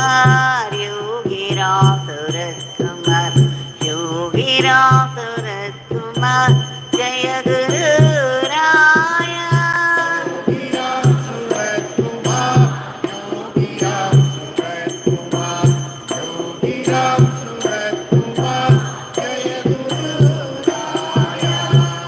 சுரத்குமார் யோகிராம் சுரத்குமார் யோகிராம் சுரத்குமார் ஜெய குரு ராயா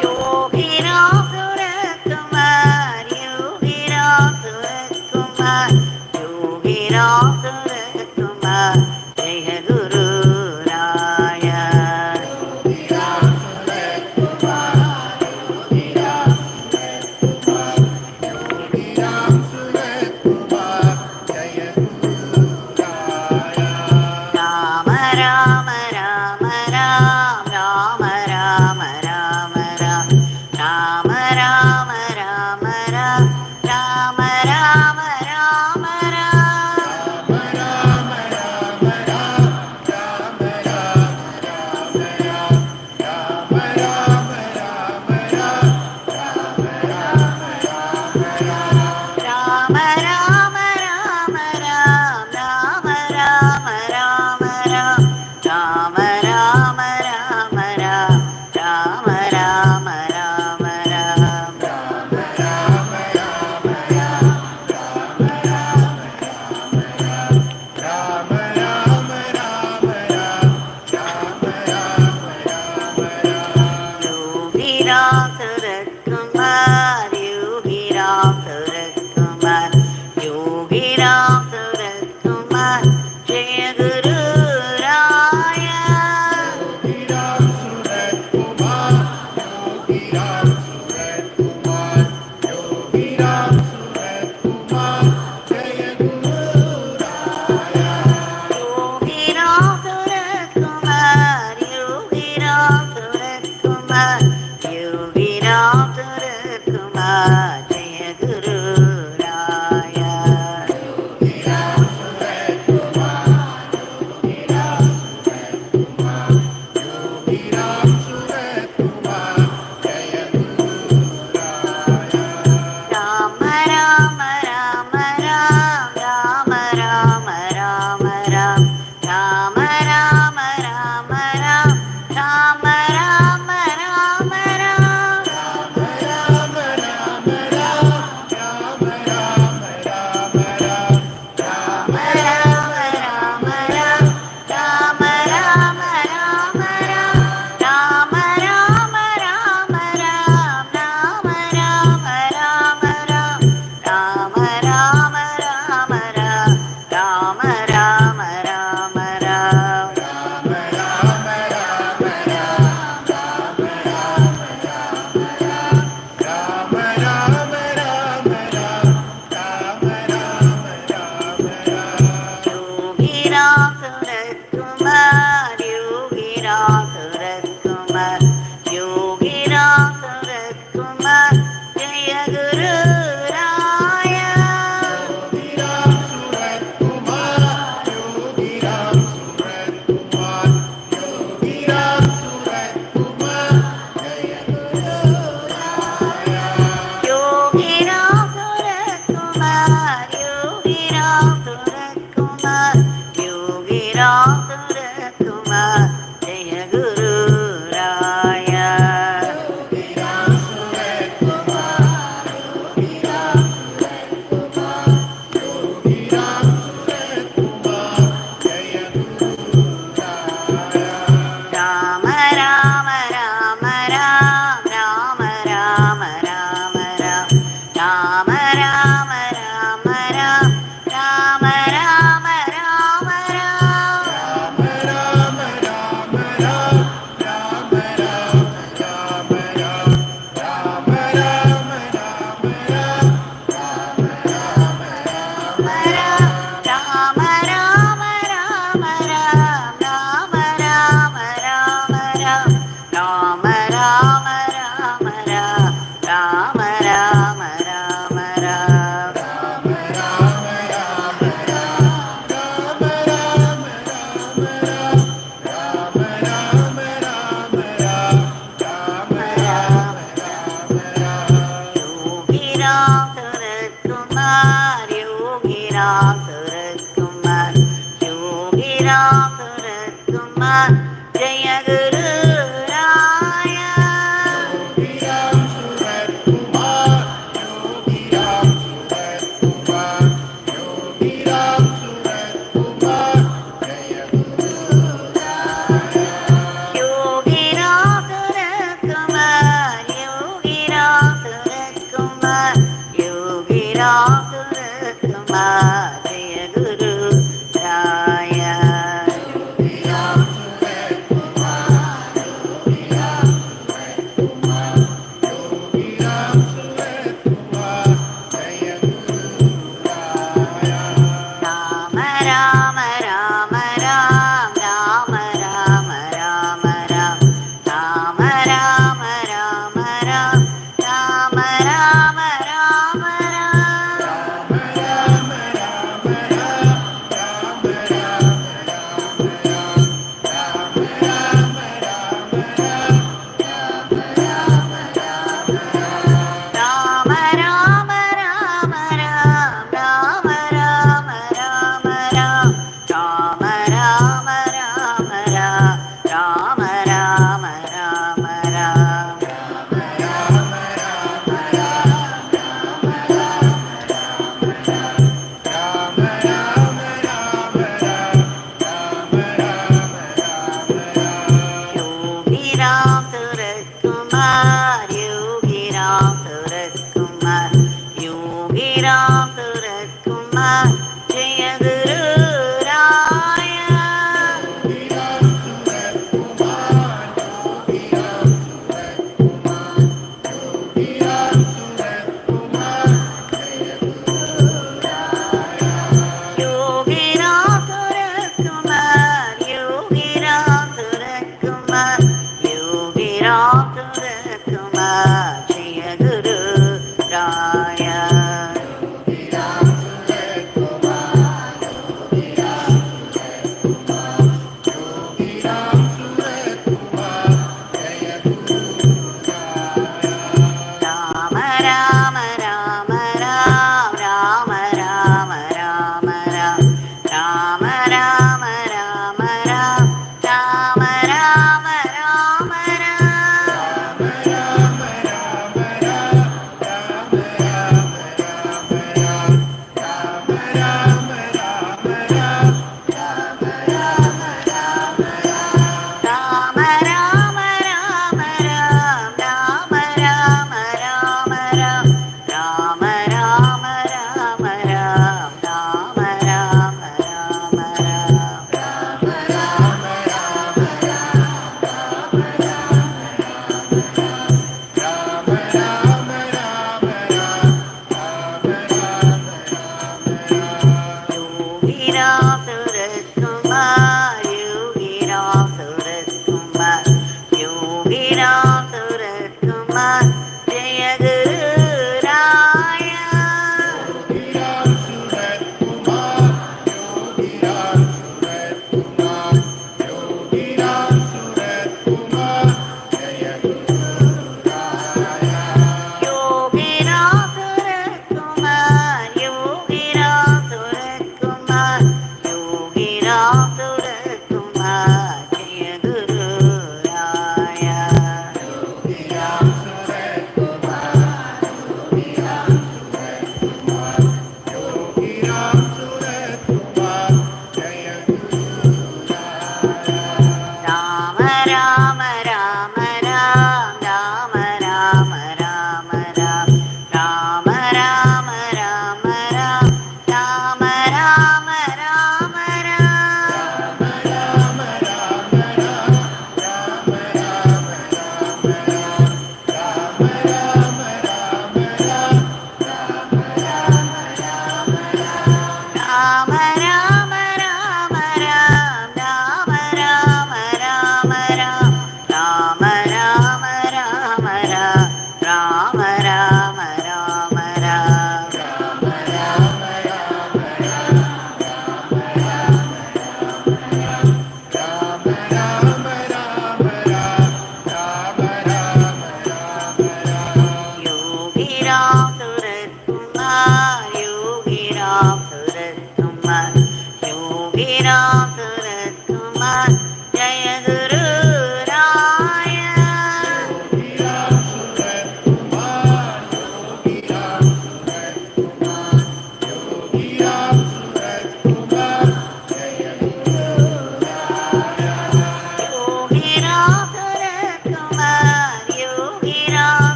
யோகிராம் சுரத்குமார் யோகிராம் சுரத்குமார் யோகிராம் சுரத்குமார் ஜெய குரு ராயா ராம ராம ராம ராம் ராம ராம ராம ராம் ராம ராம ராம ராம் ராம ராம ராம ராம் ராம ராம ராம ராம் ராம ராம ராம ராம் ராம ராம ராம ராம் ராம ராம ராம ராம் யோகிராம் சுரத்குமார் யோகிராம் சுரத்குமார் யோகிராம் சுரத்குமார் ஜெய குரு ராயா யோகிராம் சுரத்குமார் யோகிராம் சுரத்குமார் யோகிராம் சுரத்குமார் ஜெய குரு ராயா Rama Rama Rama Ram Rama Rama Rama Ram Rama Rama Rama Ram Rama Rama Rama Ram Rama Rama Rama Ram Rama Rama Rama Ram Rama Rama Rama Ram Rama Rama Rama Ram Rama Rama Rama Ram Rama Rama Rama Ram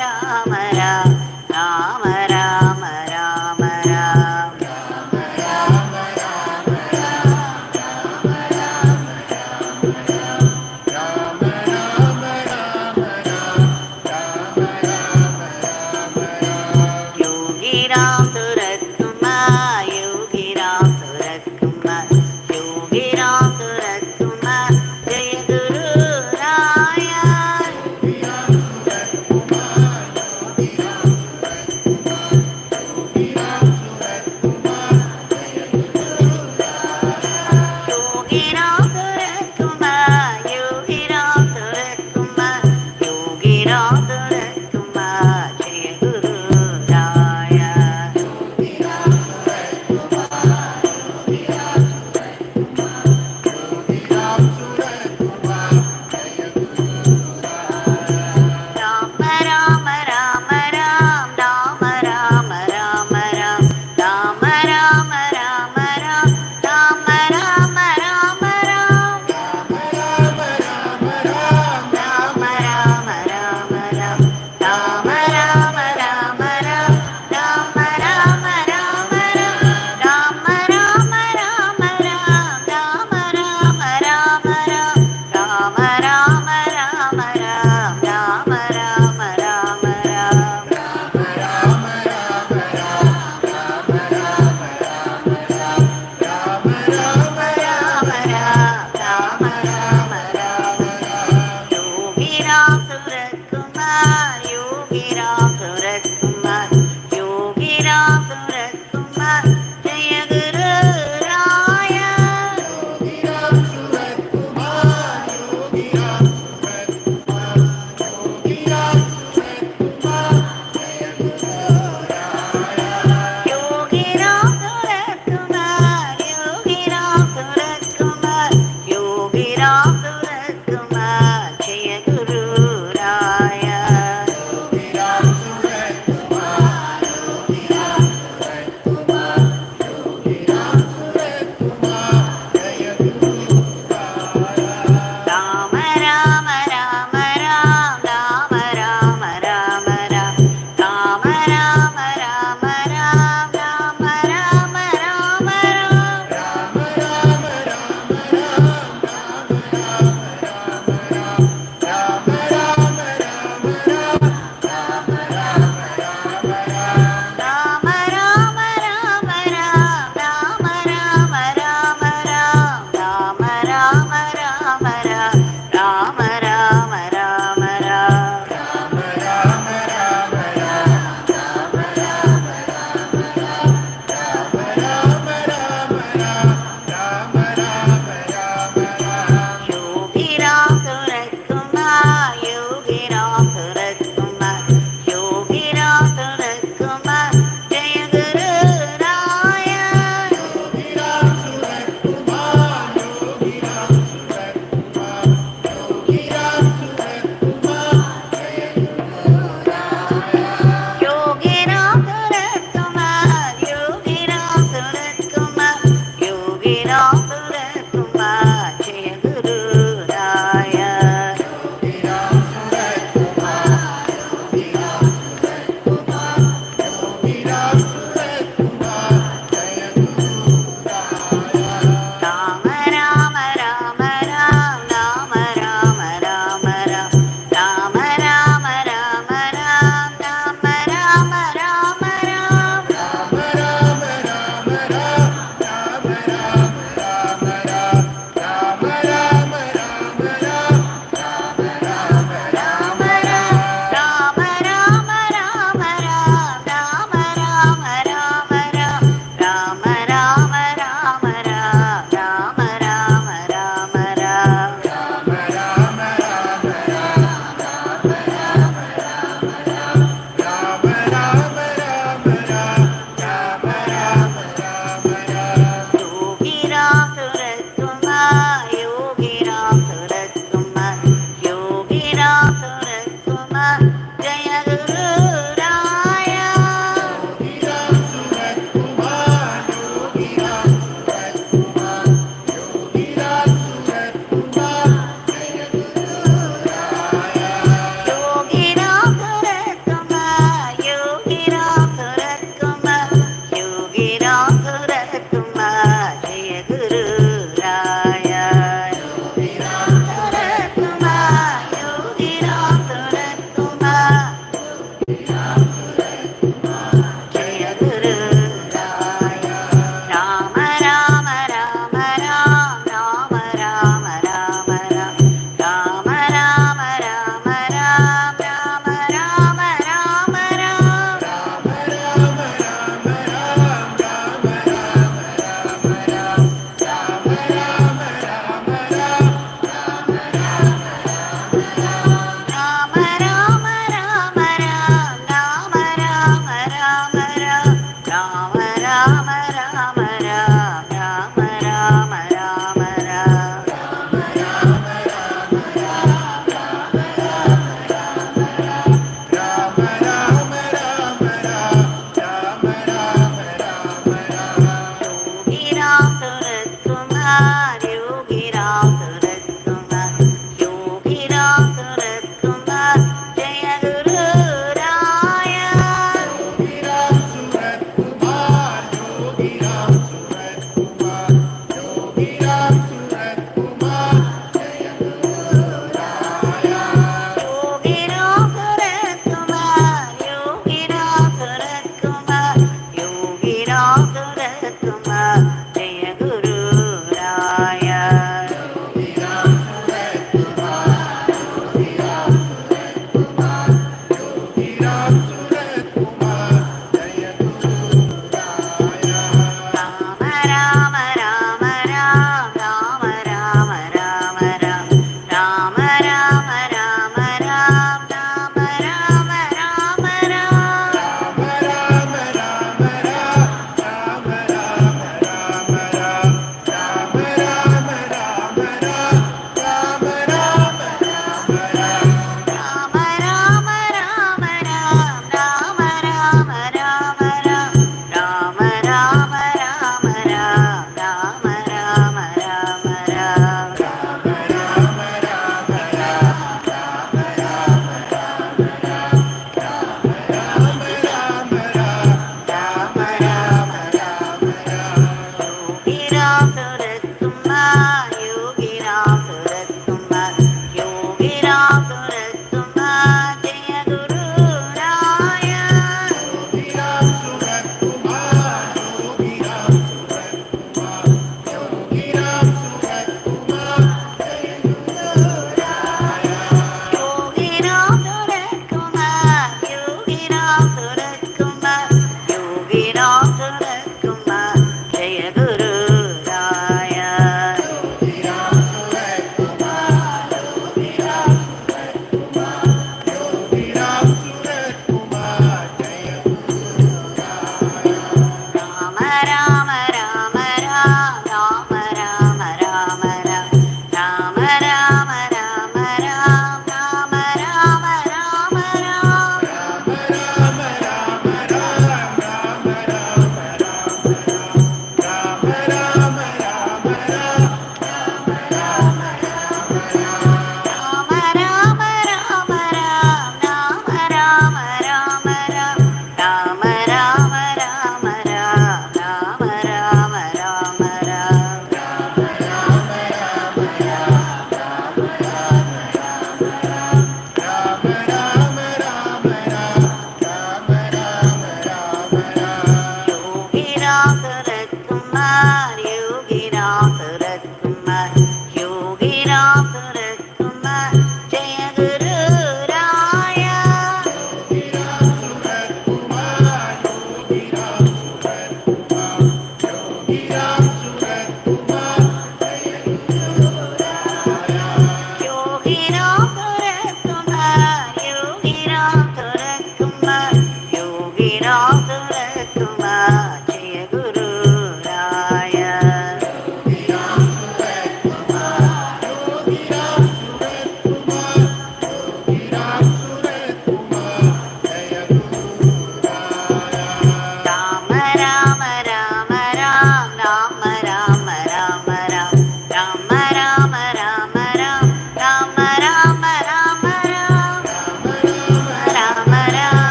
Rama Rama Rama Rama Rama Yogi Ram Surat Kumar, Yogi Ram Surat Kumar, Yogi Ram Surat Kumar, Jai Guru Raya. Yogi Ram Surat Kumar, Yogi Ram Surat Kumar, Yogi Ram Surat Kumar,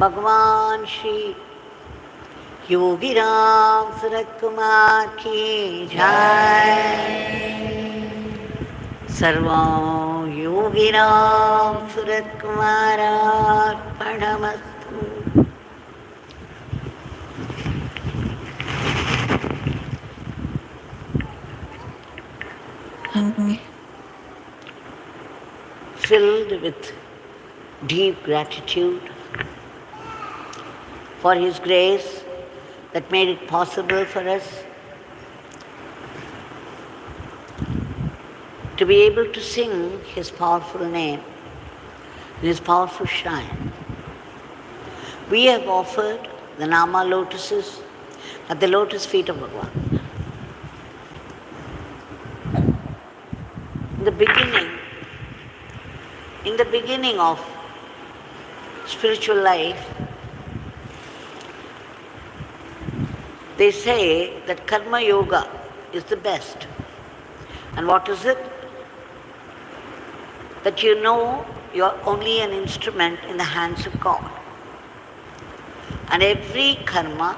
भगवान श्री योगीराम सूरत कुमार की जय। सर्वं योगीराम सूरत कुमारार्पणमस्तु। Filled with deep gratitude for His grace that made it possible for us to be able to sing His powerful name in His powerful shrine. We have offered the Nama lotuses at the lotus feet of Bhagavan. In the beginning of spiritual life, they say that karma yoga is the best. And what is it? That you know you are only an instrument in the hands of God. And every karma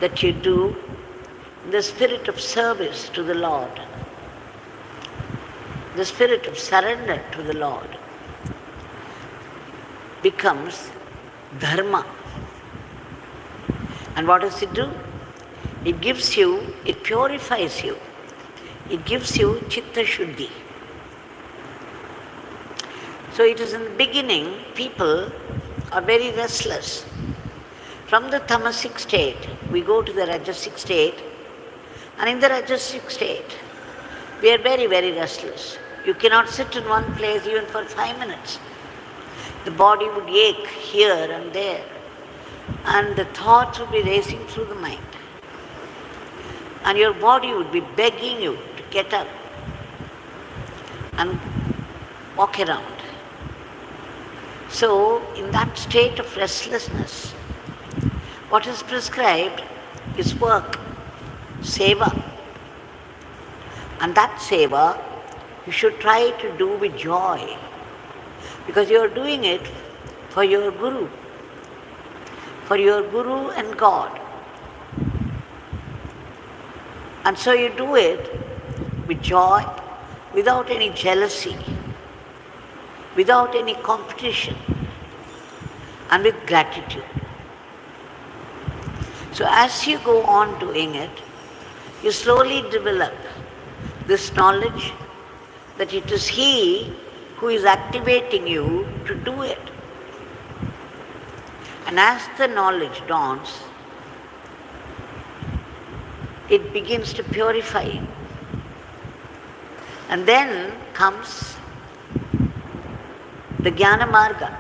that you do in the spirit of service to the Lord, the spirit of surrender to the Lord, becomes dharma. And what does it do? It purifies you. It gives you chitta shuddhi. So it is in the beginning, people are very restless. From the tamasic state, we go to the rajasic state, and in the rajasic state, we are very, very restless. You cannot sit in one place even for 5 minutes. The body would ache here and there, and the thoughts would be racing through the mind. And your body would be begging you to get up and walk around. So, in that state of restlessness, what is prescribed is work, seva. And that seva, you should try to do with joy, because you are doing it for your Guru and God. And so you do it with joy, without any jealousy, without any competition, and with gratitude. So as you go on doing it, you slowly develop this knowledge that it is He who is activating you to do it. And as the knowledge dawns, it begins to purify you. And then comes the Jnana Marga.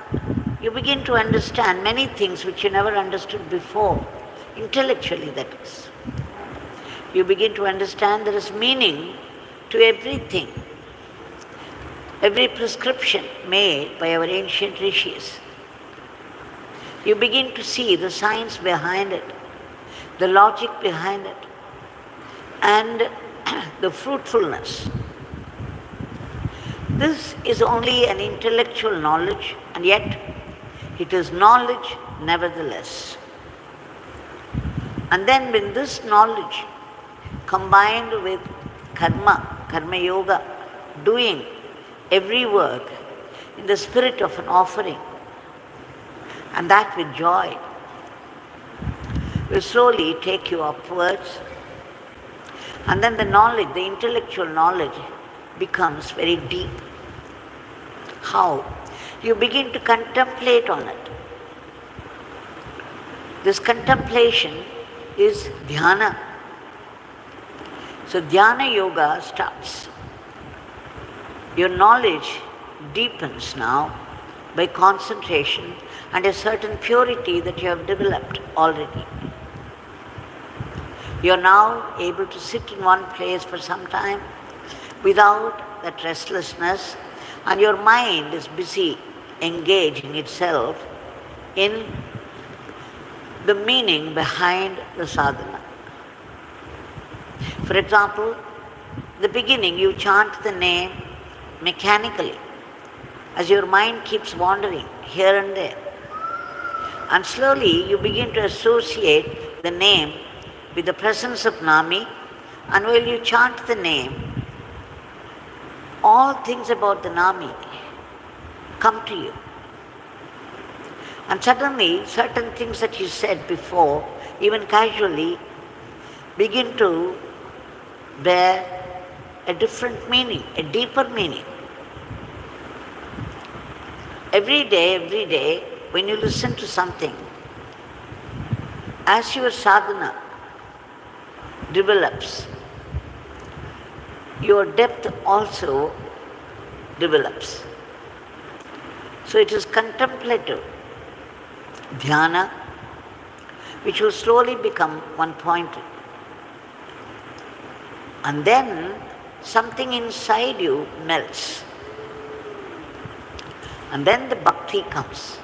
You begin to understand many things which you never understood before, intellectually that is. You begin to understand there is meaning to everything, every prescription made by our ancient rishis. You begin to see the science behind it, the logic behind it, and the fruitfulness. This is only an intellectual knowledge, and yet it is knowledge nevertheless. And then when this knowledge combined with karma yoga, doing every work in the spirit of an offering, and that with joy, will slowly take you upwards. And then the knowledge, the intellectual knowledge, becomes very deep. How? You begin to contemplate on it. This contemplation is dhyana. So dhyana yoga starts. Your knowledge deepens now by concentration and a certain purity that you have developed already. You are now able to sit in one place for some time without that restlessness, and your mind is busy engaging itself in the meaning behind the sadhana. For example, in the beginning you chant the name mechanically as your mind keeps wandering here and there. And slowly you begin to associate the name with the presence of Nami, and while you chant the name, all things about the Nami come to you. And suddenly, certain things that you said before, even casually, begin to bear a different meaning, a deeper meaning. Every day, when you listen to something, as your sadhana develops, your depth also develops. So it is contemplative dhyana, which will slowly become one-pointed. And then something inside you melts. And then the bhakti comes.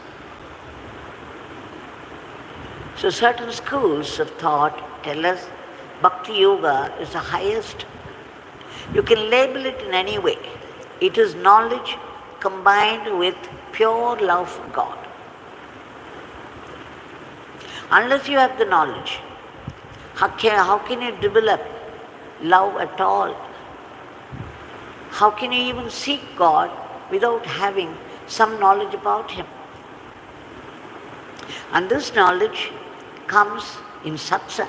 So certain schools of thought tell us bhakti yoga is the highest. You can label it in any way. It is knowledge combined with pure love for God. Unless you have the knowledge, how can you develop love at all? How can you even seek God without having some knowledge about Him? And this knowledge comes in satsang.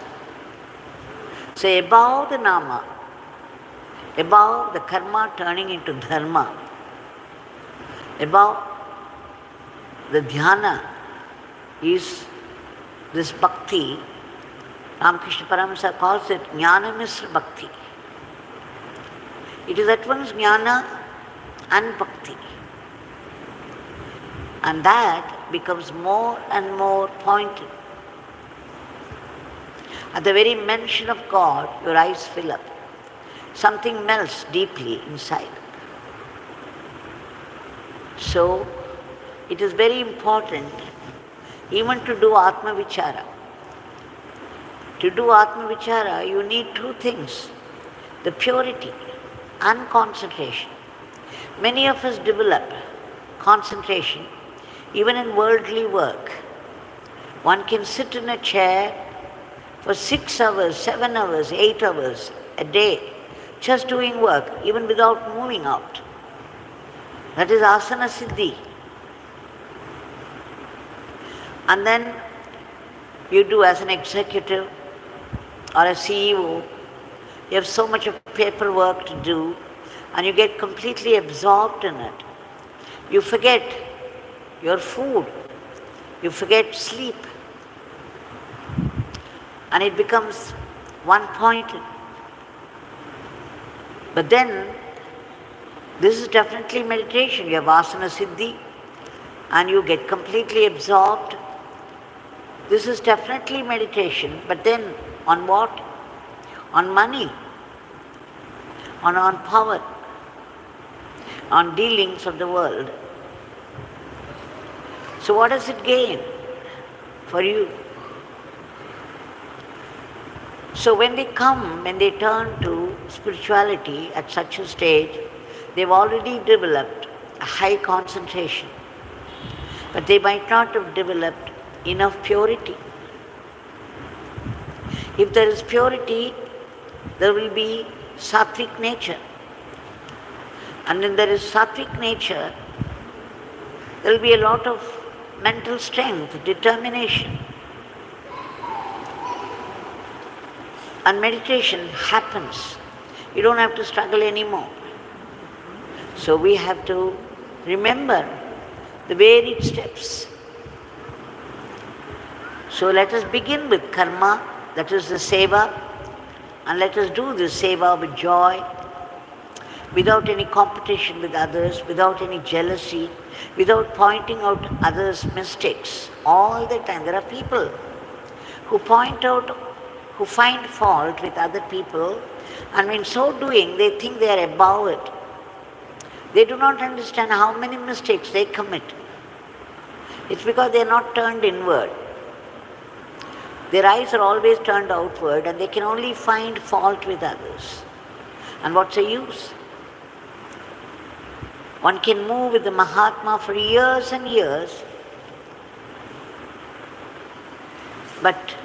So above the nama, above the karma turning into dharma, above the dhyana is this bhakti. Ramakrishna Paramahansa calls it jnana misra bhakti. It is at once jnana and bhakti. And that becomes more and more pointed. At the very mention of God, your eyes fill up. Something melts deeply inside. So, it is very important even to do Atma Vichara. To do Atma Vichara, you need two things, the purity and concentration. Many of us develop concentration even in worldly work. One can sit in a chair for 6 hours, 7 hours, 8 hours a day, just doing work, even without moving out. That is asana siddhi. And then you do as an executive or a CEO, you have so much of paperwork to do and you get completely absorbed in it. You forget your food, you forget sleep, and it becomes one-pointed. But then, this is definitely meditation. You have asana siddhi and you get completely absorbed. This is definitely meditation, but then on what? On money, on power, on dealings of the world. So what does it gain for you? So when they turn to spirituality at such a stage, they've already developed a high concentration, but they might not have developed enough purity. If there is purity, there will be sattvic nature. And when there is sattvic nature, there will be a lot of mental strength, determination. And meditation happens. You don't have to struggle anymore. So we have to remember the varied steps. So let us begin with karma, that is the seva, and let us do this seva with joy, without any competition with others, without any jealousy, without pointing out others' mistakes. All the time there are people who who find fault with other people, and in so doing they think they are above it. They do not understand how many mistakes they commit. It's because they are not turned inward. Their eyes are always turned outward and they can only find fault with others. And what's the use? One can move with the Mahatma for years and years, but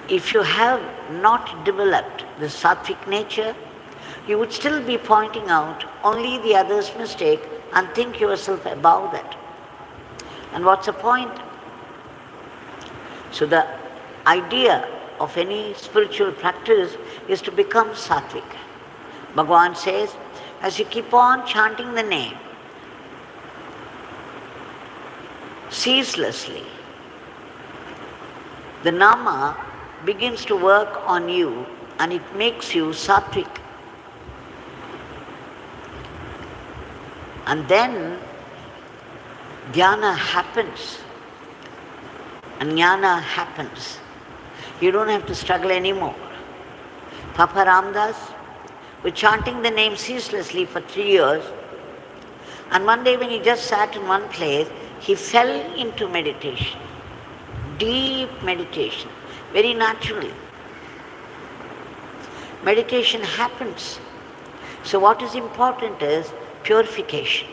if you have not developed the sattvic nature, you would still be pointing out only the other's mistake and think yourself above that. And what's the point? So the idea of any spiritual practice is to become sattvic. Bhagavan says, as you keep on chanting the name ceaselessly, the nama begins to work on you and it makes you sattvic. And then dhyana happens and jnana happens. You don't have to struggle anymore. Papa Ramdas was chanting the name ceaselessly for 3 years, and one day when he just sat in one place, he fell into meditation, deep meditation, very naturally. Meditation happens. So what is important is purification.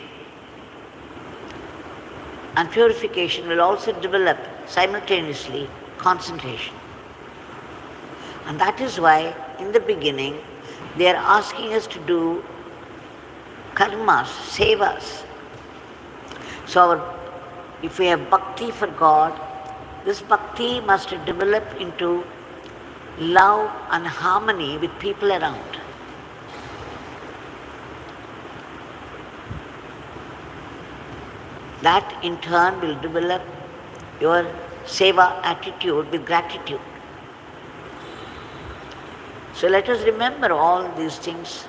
And purification will also develop simultaneously concentration. And that is why in the beginning they are asking us to do karmas, sevas. So if we have bhakti for God, this bhakti must develop into love and harmony with people around. That in turn will develop your seva attitude with gratitude. So let us remember all these things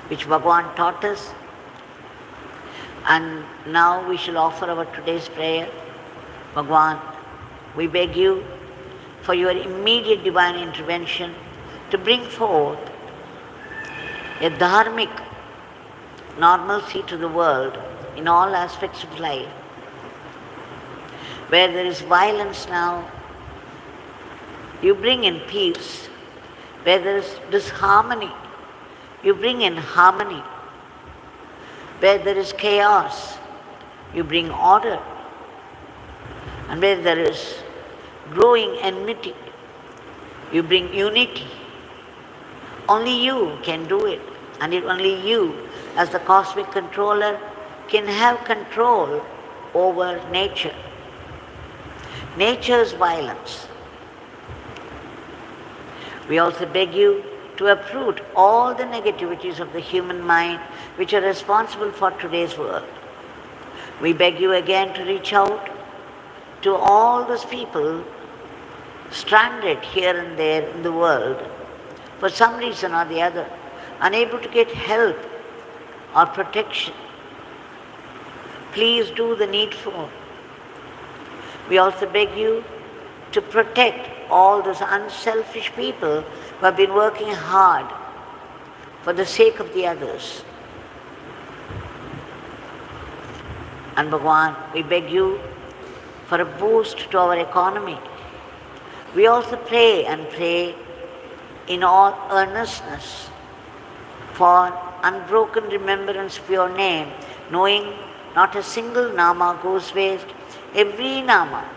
which Bhagavan taught us. And now we shall offer our today's prayer. Bhagavan, we beg you for your immediate divine intervention to bring forth a dharmic normalcy to the world in all aspects of life. Where there is violence now, you bring in peace. Where there is disharmony, you bring in harmony. Where there is chaos, you bring order. And where there is growing enmity, you bring unity. Only you can do it, and only you, as the cosmic controller, can have control over nature. Nature's violence. We also beg you to uproot all the negativities of the human mind which are responsible for today's world. We beg you again to reach out to all those people stranded here and there in the world for some reason or the other, unable to get help or protection. Please do the needful. We also beg you to protect all those unselfish people who have been working hard for the sake of the others. And Bhagavan, we beg you for a boost to our economy. We also pray and pray in all earnestness for unbroken remembrance of your name, knowing not a single nama goes waste. Every nama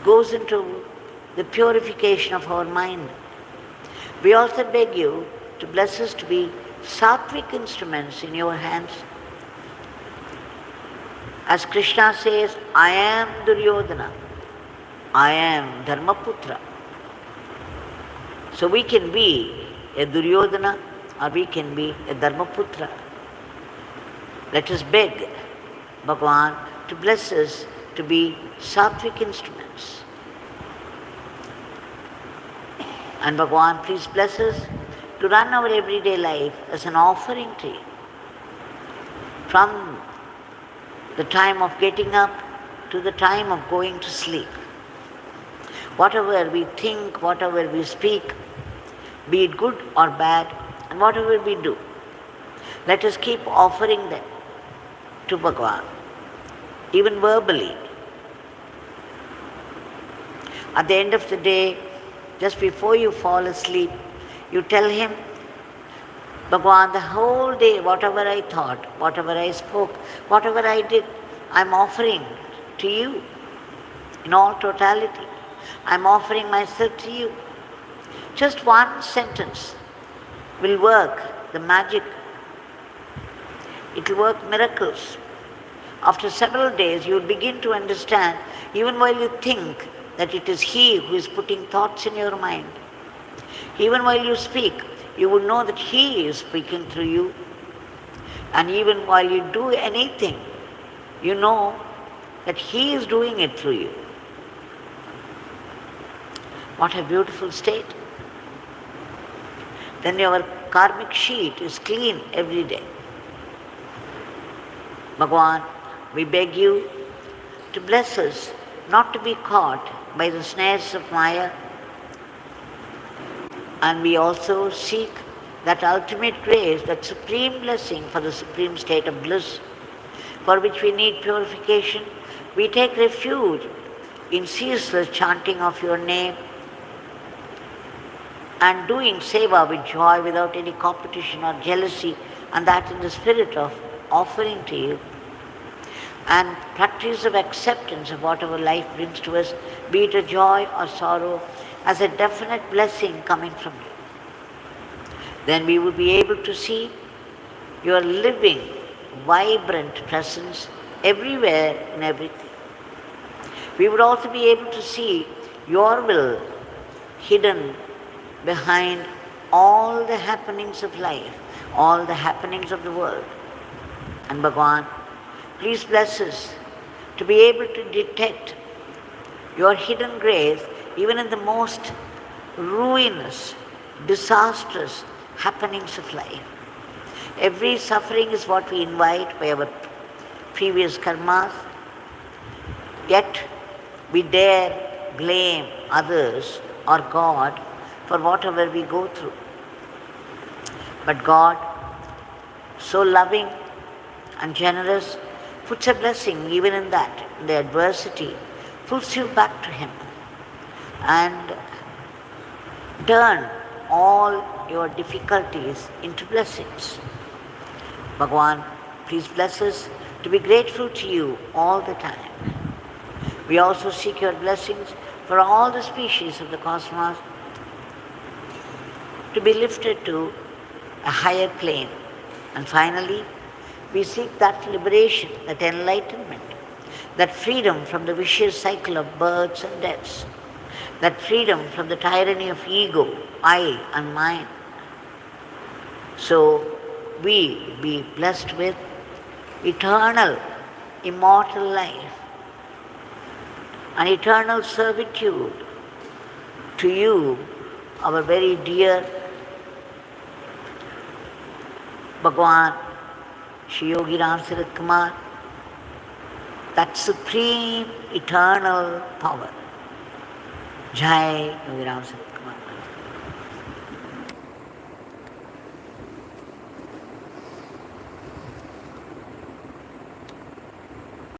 goes into the purification of our mind. We also beg you to bless us to be sattvic instruments in your hands. As Krishna says, I am Duryodhana, I am Dharmaputra. So we can be a Duryodhana or we can be a Dharmaputra. Let us beg Bhagavan to bless us to be sattvic instruments. And Bhagavan, please bless us to run our everyday life as an offering to you. From the time of getting up to the time of going to sleep. Whatever we think, whatever we speak, be it good or bad, and whatever we do, let us keep offering them to Bhagavan, even verbally. At the end of the day, just before you fall asleep, you tell him, Bhagavan, the whole day, whatever I thought, whatever I spoke, whatever I did, I'm offering to you in all totality. I'm offering myself to you. Just one sentence will work the magic. It will work miracles. After several days, you will begin to understand, even while you think that it is he who is putting thoughts in your mind. Even while you speak, you will know that he is speaking through you. And even while you do anything, you know that he is doing it through you. What a beautiful state. Then your karmic sheet is clean every day. Bhagavan, we beg you to bless us not to be caught by the snares of Maya, and we also seek that ultimate grace, that supreme blessing for the supreme state of bliss, for which we need purification. We take refuge in ceaseless chanting of your name and doing seva with joy without any competition or jealousy, and that in the spirit of offering to you, and practice of acceptance of whatever life brings to us, be it a joy or sorrow, as a definite blessing coming from you. Then we will be able to see your living, vibrant presence everywhere in everything. We would also be able to see your will hidden behind all the happenings of life, all the happenings of the world. And Bhagavan, please bless us to be able to detect your hidden grace even in the most ruinous, disastrous happenings of life. Every suffering is what we invite by our previous karmas, yet we dare blame others or God for whatever we go through. But God, so loving and generous, puts a blessing even in that, in the adversity, pulls you back to Him and turn all your difficulties into blessings. Bhagavan, please bless us to be grateful to you all the time. We also seek your blessings for all the species of the cosmos to be lifted to a higher plane. And finally, we seek that liberation, that enlightenment, that freedom from the vicious cycle of births and deaths, that freedom from the tyranny of ego, I and mine. So we be blessed with eternal, immortal life, an eternal servitude to you, our very dear Bhagavan, Shri Yogi Ram Sarat Kumar, that supreme eternal power. Jai Yogi Ram Sarat Kumar.